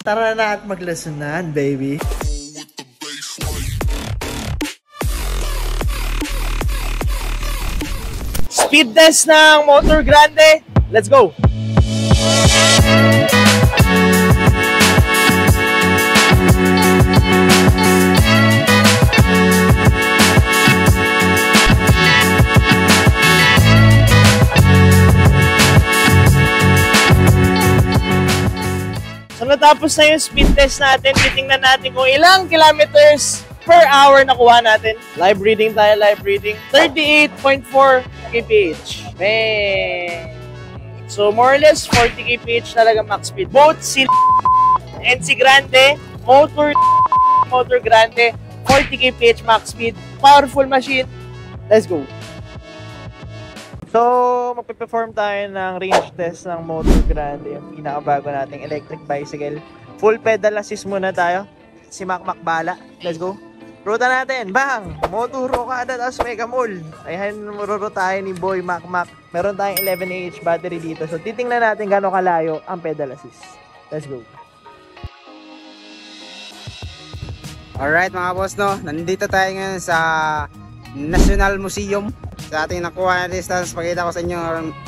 Tara na at maglasunan, baby. Speed test ng Motor Grande. Let's go! So natapos na yung speed test natin, titingnan natin kung ilang kilometers per hour nakuha natin. Live reading tayo, live reading. 38.4 kph. Man. So more or less 40 kph talaga max speed. Both si and si Grande, Motor Grande, 40 kph max speed. Powerful machine. Let's go. So, magpe-perform tayo ng range test ng Motor Grande, yung pinakabago nating electric bicycle. Full pedal assist muna tayo. Si Macmac bala. Let's go. Ruta natin. Bang! Motor Okada tapos Mega Mall. Ayan, maruro tayo ni Boy Macmac. Meron tayong 11Ah battery dito. So, titingnan natin gano'ng kalayo ang pedal assist. Let's go. Alright mga boss, no? Nandito tayo ngayon sa National Museum. Sa ating nakuha na distance, pakita ko sa inyo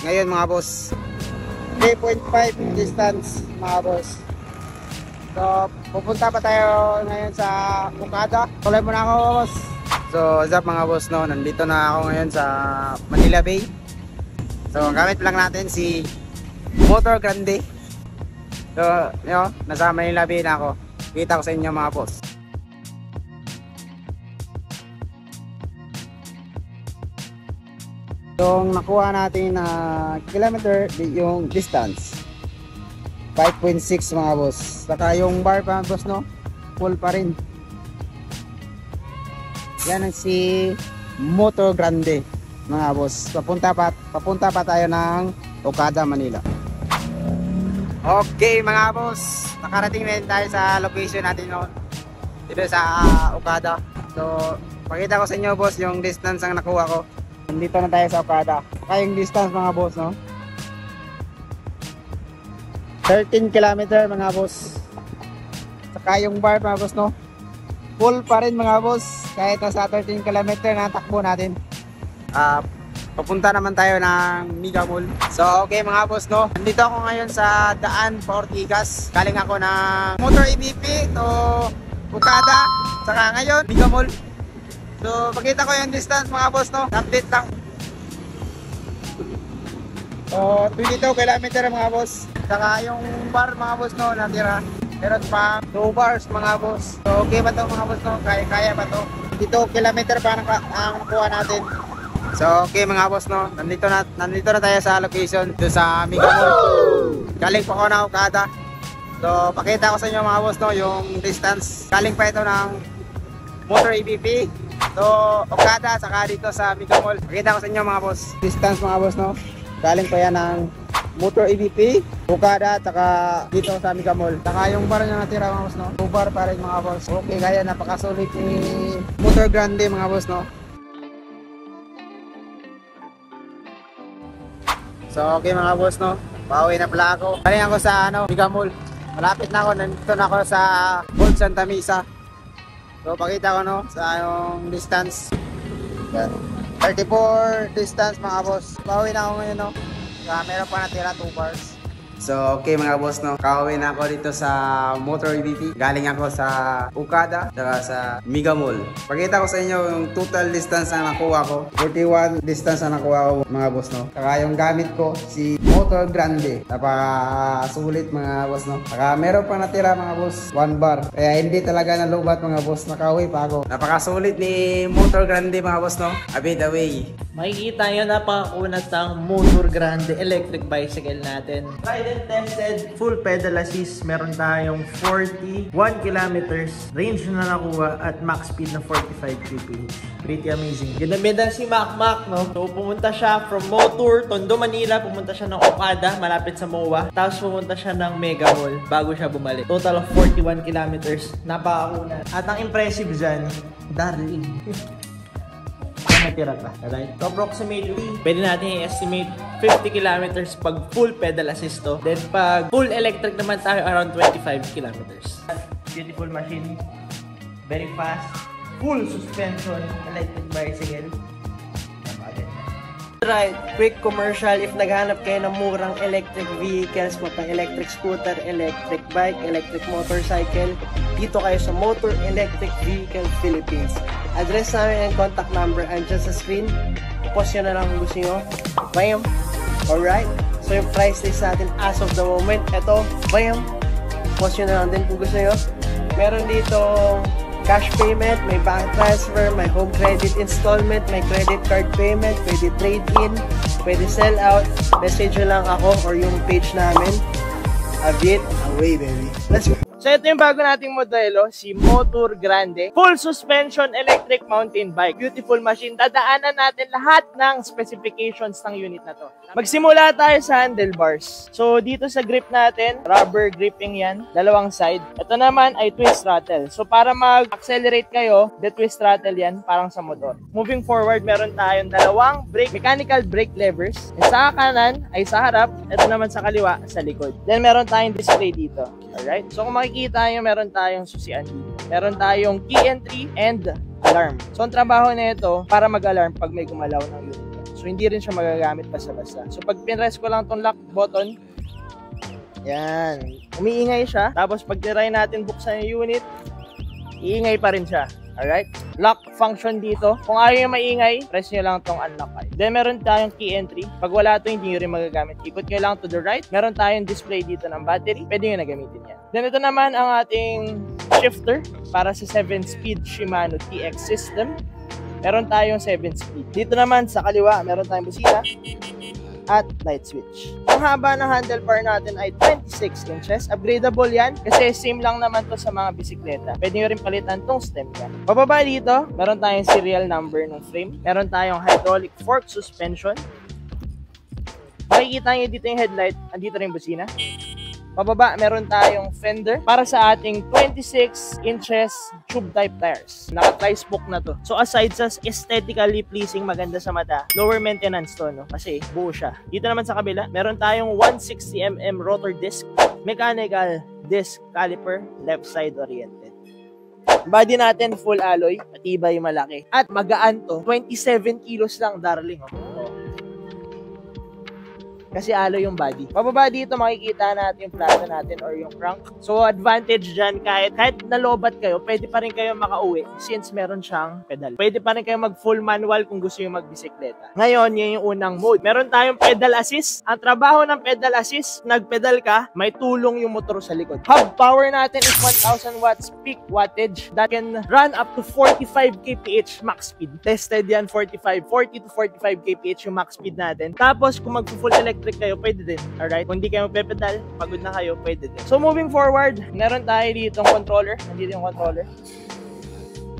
ngayon mga boss. 3.5 distance mga boss. So, pupunta pa tayo ngayon sa Okada. Tuloy muna ako boss. So, what's up mga boss, no? Nandito na ako ngayon sa Manila Bay. So, gamit lang natin si Motor Grande. So, yun, nasa Manila Bay na ako. Kita ko sa inyo mga boss. Yung nakuha natin na kilometer, yung distance 5.6 mga boss. Saka yung bar pa boss, no? Full pa rin. Yan ang si Motor Grande mga boss. Papunta pa tayo ng Okada, Manila. Okay mga boss, nakarating na tayo sa location natin noon dito sa Okada. So pakita ko sa inyo boss yung distance ang nakuha ko. Nandito na tayo sa Okada. Saka yung distance mga boss, no? 13 km mga boss. Saka yung bar mga boss, no? Full pa rin mga boss. Kahit nasa 13 km na takbo natin. Papunta naman tayo ng Mega Mall. So okay mga boss, no? Nandito ako ngayon sa Daan pa Ortigas. Galing ako ng Motor EVP to Okada. Saka ngayon Mega Mall. So, pakita ko yung distance mga boss, no? Update lang. So, 22 km mga boss. Saka yung bar mga boss, no? Natira. Meron pa 2 bars mga boss. So, okay ba to mga boss, no? Kaya ba to? 22 km pa ang nakuha natin. So, okay mga boss, no? Nandito na tayo sa location. Dito sa Mega Mall. Galing pa ako na Okada. So, pakita ko sa inyo mga boss, no? Yung distance. Galing pa ito ng Motor EVP. So, Okada, saka dito sa Mega Mall. Pakita ko sa inyo mga boss. Distance mga boss, no? Galing pa yan ng Motor EVP, Okada, saka dito sa Mega Mall. Saka yung bar na natira mga boss, no? 2 bar pa rin mga boss. Okay, kaya napakasulit ni Motor Grande mga boss, no? So, okay mga boss, no? Pauwi na pala ako. Galing ako sa Mega Mall. Malapit na ako. Nandito na ako sa Gold Santa Mesa. So, pakita ko, no, sa yung distance. 34 distance mga boss. Pauwi na ako ngayon, no. Meron pa natira 2 bars. So, okay mga boss, no. Kauwi na ako dito sa Motor EVP. Galing ako sa Okada, saka sa Mega Mall. Pakita ko sa inyo yung total distance na nakuha ko. 41 distance na nakuha ko mga boss, no. Saka yung gamit ko, si Motor Grande. Napakasulit mga boss, no. Saka meron pa natira mga boss, 1 bar. Kaya hindi talaga nalubat mga boss. Nakauwi pa ako. Napakasulit ni Motor Grande mga boss, no. Abid away. Makikita nyo, napakakunat ang Motor Grande electric bicycle natin. Tried and tested, full pedal assist. Meron tayong 41 kilometers range na nakuha at max speed na 45 kph. Pretty amazing. Ginamitan si Macmac, no? So, pumunta siya from Motor, Tondo, Manila. Pumunta siya ng Okada, malapit sa MOA. Tapos pumunta siya ng Mega Mall bago siya bumalik. Total of 41 kilometers. Napakakunat. At ang impressive dyan, darling. natira pa. Alright? So approximately, pwede natin i-estimate 50 kilometers pag full pedal assist to. Then pag full electric naman tayo, around 25 kilometers. Beautiful machine. Very fast. Full suspension. Electric bicycle. Right, quick commercial. If naghanap kayo ng murang electric vehicles, electric scooter, electric bike, electric motorcycle, dito kayo sa Motor Electric Vehicle Philippines. Address namin and contact number andyan sa screen. Post nyo na lang kung gusto nyo. Bam! Alright, so yung price list natin as of the moment, eto, bam! Post nyo na lang din kung gusto nyo. Meron dito cash payment, may bank transfer, may home credit installment, may credit card payment, pwede trade-in, pwede sell out. Message nyo lang ako or yung page namin. A bit away, baby. Let's go! So ito yung bago nating modelo, si Motor Grande. Full suspension electric mountain bike. Beautiful machine. Dadaanan natin lahat ng specifications ng unit na to. Magsimula tayo sa handlebars. So dito sa grip natin, rubber gripping yan, dalawang side. Ito naman ay twist throttle. So para mag-accelerate kayo, the twist throttle yan, parang sa motor. Moving forward, meron tayong dalawang mechanical brake levers. Yung sa kanan ay sa harap, ito naman sa kaliwa, sa likod. Then meron tayong display dito. Alright? So kung makikita nyo, meron tayong susian dito. Meron tayong key entry and alarm. So ang trabaho na ito, para mag-alarm pag may gumalaw ng unit. So hindi rin siya magagamit basta-basta. So pag pinress ko lang tong lock button, yan, umiingay siya. Tapos pag try natin buksan yung unit, iingay pa rin siya. Alright? Lock function dito. Kung ayaw yung maingay, press nyo lang tong unlock ay. Then meron tayong key entry. Pag wala ito, hindi nyo rin magagamit. Ikot nyo lang to the right. Meron tayong display dito ng battery. Pwede nyo na gamitin yan. Then ito naman ang ating shifter para sa 7-speed Shimano TX system. Meron tayong 7-speed. Dito naman sa kaliwa, meron tayong busina at light switch. Ang haba ng handlebar natin ay 26 inches. Upgradable yan kasi same lang naman to sa mga bisikleta. Pwede nyo rin palitan tong stem yan. Pababa dito, meron tayong serial number ng frame. Meron tayong hydraulic fork suspension. Makikita nyo dito yung headlight. Andito rin yung busina. Pababa, meron tayong fender para sa ating 26 inches tube type tires. Naka-tri-spoke na to. So aside sa aesthetically pleasing, maganda sa mata, lower maintenance to, no? Kasi buo siya. Dito naman sa kabila, meron tayong 160mm rotor disc, mechanical disc caliper, left side oriented. Body natin full alloy, matibay, malaki. At magaan to, 27 kilos lang, darling. Oh. Kasi alloy yung body. Pababa dito makikita natin yung plaza natin or yung crank. So advantage dyan, kahit nalobat kayo, pwede pa rin kayo makauwi since meron siyang pedal. Pwede pa rin kayo mag full manual kung gusto yung magbisikleta. Ngayon, yun yung unang mode. Meron tayong pedal assist. Ang trabaho ng pedal assist, nagpedal ka, may tulong yung motor sa likod. Hub power natin is 1000 watts peak wattage that can run up to 45 kph max speed. Tested yan, 40 to 45 kph yung max speed natin. Tapos kung mag-full electric kayo, pwede din. Alright? Kung di kayo magpe-pedal, pagod na kayo, pwede din. So, moving forward, meron tayo dito yung controller. Nandito yung controller.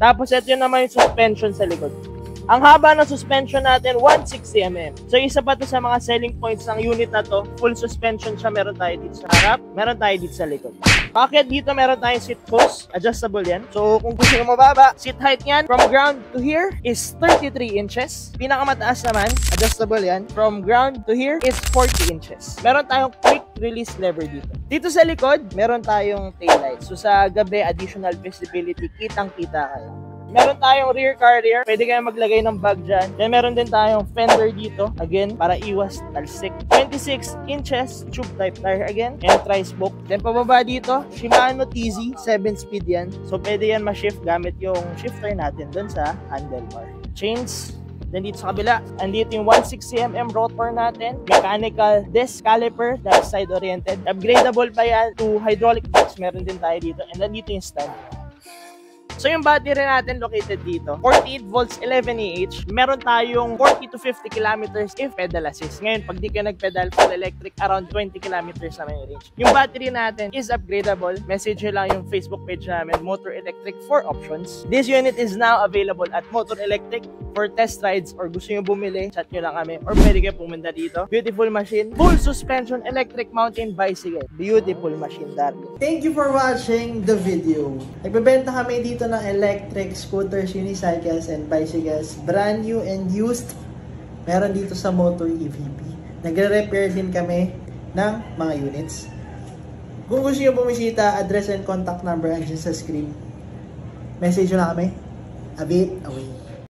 Tapos, ito yun naman yung suspension sa likod. Ang haba ng suspension natin, 160mm. So, isa pa to sa mga selling points ng unit na to. Full suspension siya. Meron tayo dito sa harap. Meron tayo dito sa likod. Bakit dito meron tayong seat post? Adjustable yan. So, kung gusto nyo mababa, seat height yan from ground to here is 33 inches. Pinakamataas naman, adjustable yan. From ground to here is 40 inches. Meron tayong quick release lever dito. Dito sa likod, meron tayong taillight. So, sa gabi, additional visibility, kitang-kita kayo. Meron tayong rear carrier. Pwede kayo maglagay ng bag dyan. Then meron din tayong fender dito. Again, para iwas talsik. 26 inches tube type tire again. And tri-spoke. Then pababa dito, Shimano TZ. 7-speed yan. So pwede yan ma-shift gamit yung shifter natin dun sa handlebar. Chains. Then dito sa kabila, andito yung 160mm rotor natin. Mechanical disc caliper. Left side oriented. Upgradable pa yan to hydraulic discs. Meron din tayo dito. And then dito yung stand. So yung battery natin located dito, 48 volts 11Ah. Meron tayong 40 to 50 kilometers if pedal assist. Ngayon, pag di ka nagpedal, full electric, around 20 kilometers naman yung range. Yung battery natin is upgradable. Message nyo lang yung Facebook page namin, Motor Electric, for options. This unit is now available at Motor Electric for test rides or gusto nyo bumili, chat nyo lang kami or pwede kayo pumunta dito. Beautiful machine, full suspension electric mountain bicycle. Beautiful machine, darling. Thank you for watching the video. Nagbebenta kami dito ng electric scooters, unicycles, and bicycles, brand new and used, meron dito sa Motor EVP. Nagre-repair din kami ng mga units. Kung gusto nyo bumisita, address and contact number andyan sa screen. Message nyo na kami. A bit away.